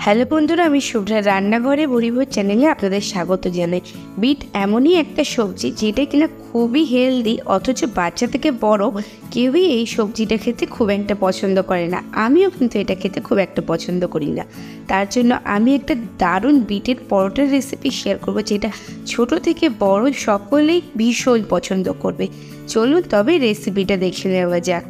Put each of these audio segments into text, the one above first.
Hello বন্ধুরা, আমি শুভ্রা রান্নাঘরে ভরিভোজ চ্যানেলে আপনাদের স্বাগত জানাই। বিট এমনই একটা সবজি যেটা কিনা খুবই হেলদি, অথচ বাচ্চা থেকে বড় কেউই এই সবজিটা খেতে খুব একটা পছন্দ করে না। আমিও কিন্তু এটা খেতে খুব একটা পছন্দ করি না। তার জন্য আমি একটা দারুণ বিটের পরোটার রেসিপি শেয়ার করব, যেটা ছোট থেকে বড় সকলেই ভীষণ পছন্দ করবে। চলুন তবে রেসিপিটা দেখে নেওয়া যাক।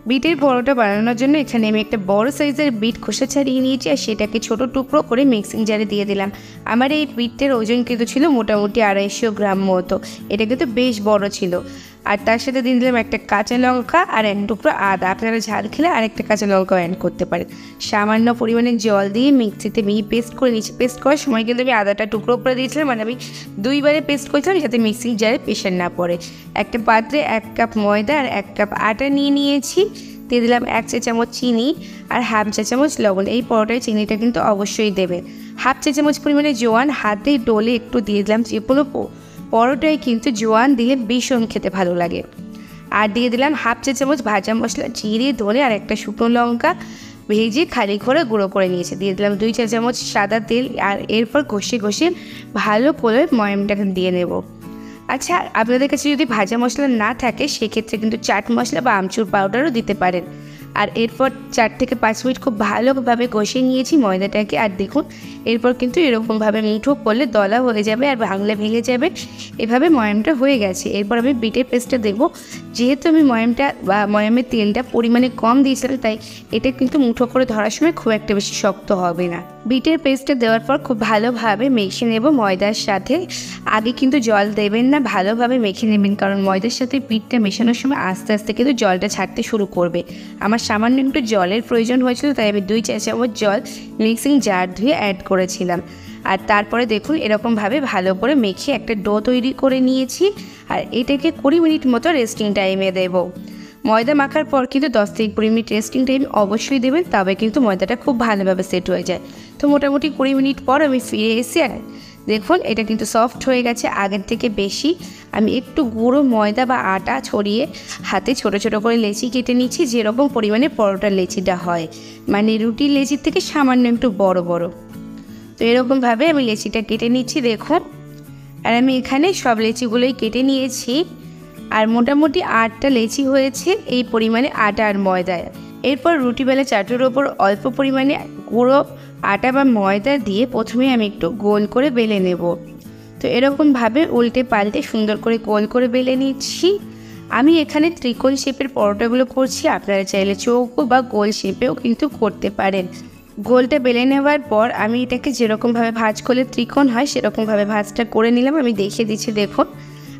বিটের পরোটা বানানোর জন্য এখানে আমি একটা বড় সাইজের বিট খোসা ছাড়িয়ে নিয়েছি, আর সেটাকে ছোট টুকরো করে মিক্সিং জারে দিয়ে দিলাম। আমার এই বিটের ওজন কিন্তু ছিল মোটামুটি 250 গ্রাম মতো। এটা কিন্তু বেশ বড় ছিল। আর তার সাথে দিয়ে দিলাম একটা কাঁচা লঙ্কা আর এক টুকরো আদা। আপনারা ঝাল খেলে আরেকটা কাঁচা লঙ্কাও অ্যাড করতে পারেন। সামান্য পরিমাণে জল দিয়ে মিক্সিতে মিহি পেস্ট করে নিয়েছি। পেস্ট করার সময় কিন্তু আমি আদাটা টুকরো করে দিয়েছিলাম, মানে আমি 2 বারে পেস্ট করেছিলাম যাতে মিক্সিং জারে প্রেশার না পড়ে। একটা পাত্রে 1 কাপ ময়দা আর 1 কাপ আটা নিয়ে নিয়েছি। দিয়ে দিলাম 1 চা চামচ চিনি আর হাফ চা চামচ লবণ। এই পরোটায় চিনিটা কিন্তু অবশ্যই দেবে। হাফ চা চামচ পরিমাণে জোয়ান হাতে ডলে একটু দিয়ে দিলাম। যে কোনো পরোটায় কিন্তু জোয়ান দিলে ভীষণ খেতে ভালো লাগে। আর দিয়ে দিলাম হাফ চা চামচ ভাজা মশলা, জিরে, ধনে আর একটা শুকনো লঙ্কা ভেজে খালি করে গুঁড়ো করে নিয়েছে। দিয়ে দিলাম 2 চা চামচ সাদা তেল। আর এরপর ঘষে ঘষে ভালো করে ময়ামটাকে দিয়ে নেব। আচ্ছা, আপনাদের কাছে যদি ভাজা মশলা না থাকে সেক্ষেত্রে কিন্তু চাট মশলা বা আমচুর পাউডারও দিতে পারেন। আর এরপর 4 থেকে 5 মিনিট খুব ভালোভাবে কষে নিয়েছি ময়দাটাকে। আর দেখুন, এরপর কিন্তু এরকমভাবে মুঠো করলে দলা হয়ে যাবে আর ভাঙলে ভেঙে যাবে। এভাবে ময়ামটা হয়ে গেছে। এরপর আমি বিটের পেস্টটা দেবো। যেহেতু আমি ময়ামটা বা ময়ামের তেলটা পরিমাণে কম দিয়েছিলাম, তাই এটা কিন্তু মুঠো করে ধরার সময় খুব একটা বেশি শক্ত হবে না। বিটের পেস্টটা দেওয়ার পর খুব ভালোভাবে মেখে নেব ময়দার সাথে। আগে কিন্তু জল দেবেন না, ভালোভাবে মেখে নেবেন, কারণ ময়দার সাথে বিটটা মেশানোর সময় আস্তে আস্তে কিন্তু জলটা ছাড়তে শুরু করবে। আমার সামান্য একটু জলের প্রয়োজন হয়েছিল, তাই আমি 2 চা চামচ জল মিক্সিং জার ধুয়ে অ্যাড করেছিলাম। আর তারপরে দেখুন এরকমভাবে ভালো করে মেখে একটা ডো তৈরি করে নিয়েছি। আর এটাকে 20 মিনিট মতো রেস্টিং টাইমে দেবো। ময়দা মাখার পর কিন্তু 10 থেকে 20 মিনিট রেস্টিং টাইম অবশ্যই দেবেন, তবে কিন্তু ময়দাটা খুব ভালোভাবে সেট হয়ে যায়। তো মোটামুটি 20 মিনিট পর আমি ফিরে এসে দেখুন এটা কিন্তু সফট হয়ে গেছে আগের থেকে বেশি। আমি একটু গুঁড়ো ময়দা বা আটা ছড়িয়ে হাতে ছোট ছোট করে লেচি কেটে নিচ্ছি, যেরকম পরিমাণে পরোটার লেচিটা হয়, মানে রুটির লেচির থেকে সামান্য একটু বড় বড়। তো এরকমভাবে আমি লেচিটা কেটে নিচ্ছি দেখুন। আর আমি এখানে সব লেচিগুলোই কেটে নিয়েছি। আর মোটামুটি 8টা লেচি হয়েছে এই পরিমাণে আটা আর ময়দায়। এরপর রুটি বেলা চাটুর ওপর অল্প পরিমাণে গুঁড়ো আটা বা ময়দা দিয়ে প্রথমে আমি একটু গোল করে বেলে নেব। তো এরকমভাবে উল্টে পাল্টে সুন্দর করে গোল করে বেলে নিচ্ছি। আমি এখানে ত্রিকোণ শেপের পরোটাগুলো করছি, আপনারা চাইলে চৌকো বা গোল শেপেও কিন্তু করতে পারেন। গোলটা বেলে নেওয়ার পর আমি এটাকে যেরকমভাবে ভাঁজ করলে ত্রিকোণ হয় সেরকমভাবে ভাঁজটা করে নিলাম। আমি দেখিয়ে দিচ্ছি দেখুন।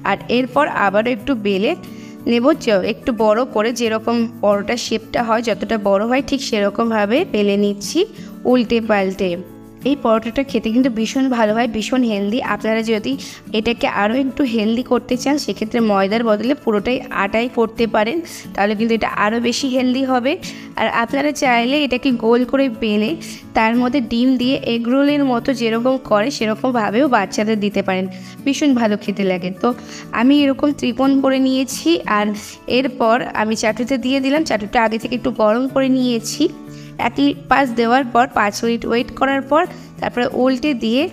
আর এরপর আবারও একটু বেলে নেব, একটু বড় করে, যেরকম পরোটার শেপটা হয় যতটা বড় হয় ঠিক সেরকমভাবে বেলে নিচ্ছি উল্টে পাল্টে। এই পরোটাটা খেতে কিন্তু ভীষণ ভালো হয়, ভীষণ হেলদি। আপনারা যদি এটাকে আরও একটু হেলদি করতে চান সেক্ষেত্রে ময়দার বদলে পুরোটাই আটাই করতে পারেন, তাহলে কিন্তু এটা আরও বেশি হেলদি হবে। আর আপনারা চাইলে এটাকে গোল করে বেলে তার মধ্যে ডিম দিয়ে এগ রোলের মতো যেরকম করে সেরকমভাবেও বাচ্চাদের দিতে পারেন, ভীষণ ভালো খেতে লাগে। তো আমি এরকম ত্রিকোণ করে নিয়েছি। আর এরপর আমি চাটুতে দিয়ে দিলাম। চাটুটা আগে থেকে একটু গরম করে নিয়েছি। 1 পাশ দেওয়ার পর 5 মিনিট ওয়েট করার পর তারপরে উল্টে দিয়ে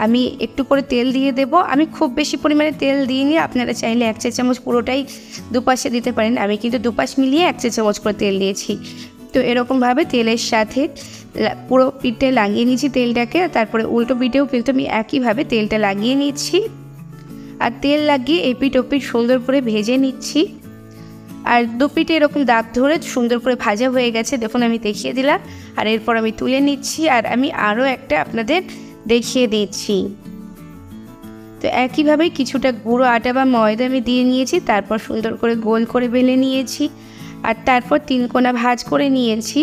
আমি একটু করে তেল দিয়ে দেব। আমি খুব বেশি পরিমাণে তেল দিইনি, আপনারা চাইলে 1 চা চামচ পুরোটাই দুপাশে দিতে পারেন। আমি কিন্তু দুপাশ মিলিয়ে 1 চা চামচ করে তেল দিয়েছি। তো এরকমভাবে তেলের সাথে পুরো পিঠে লাগিয়ে নিয়েছি তেলটাকে। তারপরে উল্টো পিঠেও কিন্তু আমি একইভাবে তেলটা লাগিয়ে নিচ্ছি। আর তেল লাগিয়ে এপিঠ ওপিঠ সুন্দর করে ভেজে নিচ্ছি। আর দুপিঠে এরকম দাগ ধরে সুন্দর করে ভাজা হয়ে গেছে দেখুন, আমি দেখিয়ে দিলাম। আর এরপর আমি তুলে নিচ্ছি। আর আমি আরও একটা আপনাদের দেখিয়ে দিচ্ছি। তো একইভাবে কিছুটা গুঁড়ো আটা বা ময়দা আমি দিয়ে নিয়েছি। তারপর সুন্দর করে গোল করে বেলে নিয়েছি। আর তারপর 3 কোণা ভাঁজ করে নিয়েছি।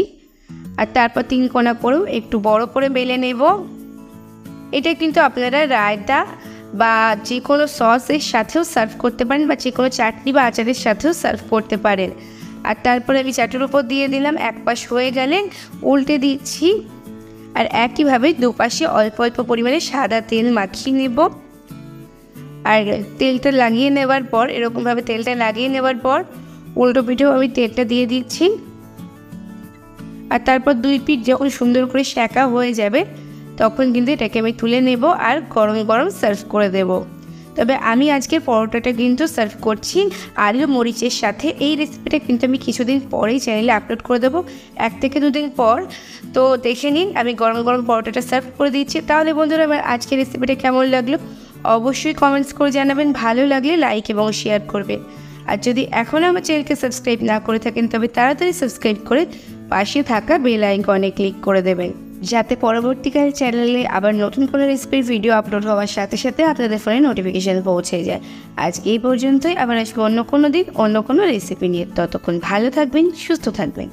আর তারপর 3 কোণা করেও একটু বড় করে বেলে নেব। এটা কিন্তু আপনারা রায়তা বা যে কোনো সসের সাথেও সার্ভ করতে পারেন, বা যে কোনো চাটনি বা আচারের সাথেও সার্ভ করতে পারেন। আর তারপরে আমি চাটুর উপর দিয়ে দিলাম। 1 পাশ হয়ে গেলে উল্টে দিচ্ছি। আর একইভাবে দুপাশে অল্প অল্প পরিমাণে সাদা তেল মাখিয়ে নেব। আর তেলটা লাগিয়ে নেওয়ার পর এরকমভাবে তেলটা লাগিয়ে নেওয়ার পর উল্টো পিঠেও আমি তেলটা দিয়ে দিচ্ছি। আর তারপর 2 পিঠ যখন সুন্দর করে সেঁকা হয়ে যাবে তখন কিন্তু এটাকে আমি তুলে নেব আর গরম গরম সার্ভ করে দেব। তবে আমি আজকের পরোটাটা কিন্তু সার্ভ করছি আলু মরিচের সাথে। এই রেসিপিটা কিন্তু আমি কিছুদিন পরেই চ্যানেলে আপলোড করে দেবো, 1 থেকে 2 দিন পর। তো দেখে নিন, আমি গরম গরম পরোটাটা সার্ভ করে দিচ্ছি। তাহলে বন্ধুরা, আমার আজকের রেসিপিটা কেমন লাগলো অবশ্যই কমেন্টস করে জানাবেন, ভালো লাগলে লাইক এবং শেয়ার করবেন। আর যদি এখনও আমার চ্যানেলকে সাবস্ক্রাইব না করে থাকেন তবে তাড়াতাড়ি সাবস্ক্রাইব করে পাশে থাকা বেল আইকনে ক্লিক করে দেবেন, যাতে পরবর্তীকালে চ্যানেলে আবার নতুন কোনো রেসিপির ভিডিও আপলোড হওয়ার সাথে সাথে আপনাদের ফোনে নোটিফিকেশান পৌঁছে যায়। আজকে এই পর্যন্তই, আবার আসবো অন্য কোনো দিন অন্য কোনো রেসিপি নিয়ে। ততক্ষণ ভালো থাকবেন, সুস্থ থাকবেন।